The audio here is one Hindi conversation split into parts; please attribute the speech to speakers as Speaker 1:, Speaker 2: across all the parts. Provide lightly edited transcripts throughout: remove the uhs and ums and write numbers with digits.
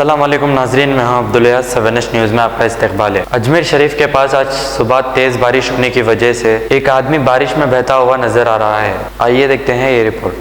Speaker 1: अस्सलाम वालेकुम नाजरीन, मैं हूं अब्दुल सवेनिश न्यूज़ में आपका इस्तकबाल है। अजमेर शरीफ के पास आज सुबह तेज़ बारिश होने की वजह से एक आदमी बारिश में बहता हुआ नजर आ रहा है। आइए देखते हैं ये रिपोर्ट।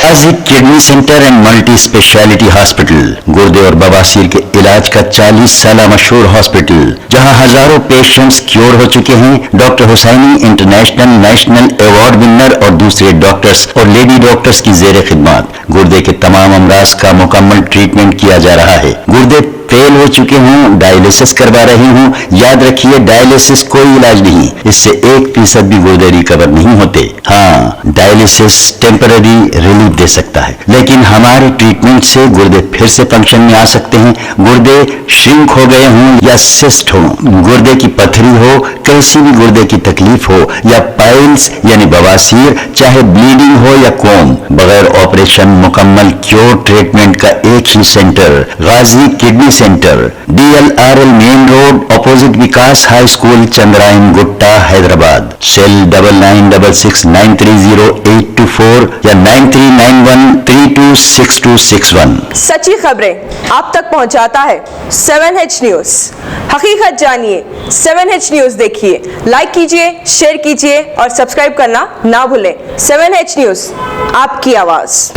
Speaker 2: आज़िक kidney centre and multi speciality hospital, गुर्दे और बवासीर के इलाज का 40 साल मशहूर हॉस्पिटल, जहां हजारों पेशेंट्स क्योर हो चुके हैं। Doctor Husaini international national award winner और दूसरे डॉक्टर्स और लेडी डॉक्टर्स की जेर खिदमत गुर्दे के तमाम अमराज का मुकम्मल ट्रीटमेंट किया जा रहा है। गुर्दे फेल हो चुके हों, डायलिसिस करवा रही हूं, याद रखिए डायलिसिस कोई इलाज नहीं, इससे 1% भी गुर्दे रिकवर नहीं होते। हाँ, डायलिसिस टेम्पररी रिलीफ दे सकता है, लेकिन हमारे ट्रीटमेंट से गुर्दे फिर से फंक्शन में आ सकते हैं। गुर्दे श्रिंक हो गए हों या सिस्ट हो, गुर्दे की पथरी हो, कैसी भी गुर्दे की तकलीफ हो या पाइल्स यानी बवासीर, चाहे ब्लीडिंग हो या कोम, बगैर ऑपरेशन मुकम्मल क्योर ट्रीटमेंट का एक ही centre, Ghazi kidney centre, DLRL main road opposite Vikas high school, Chandrayangutta, Hyderabad. Cell 9966930824 या 9391326261।
Speaker 3: सच्ची खबरें आप तक पहुंचाता है 7H न्यूज़। हकीकत जानिए, 7H न्यूज़ देखिए, लाइक कीजिए, शेयर कीजिए और सब्सक्राइब करना ना भूलें। 7H न्यूज़, आपकी आवाज़।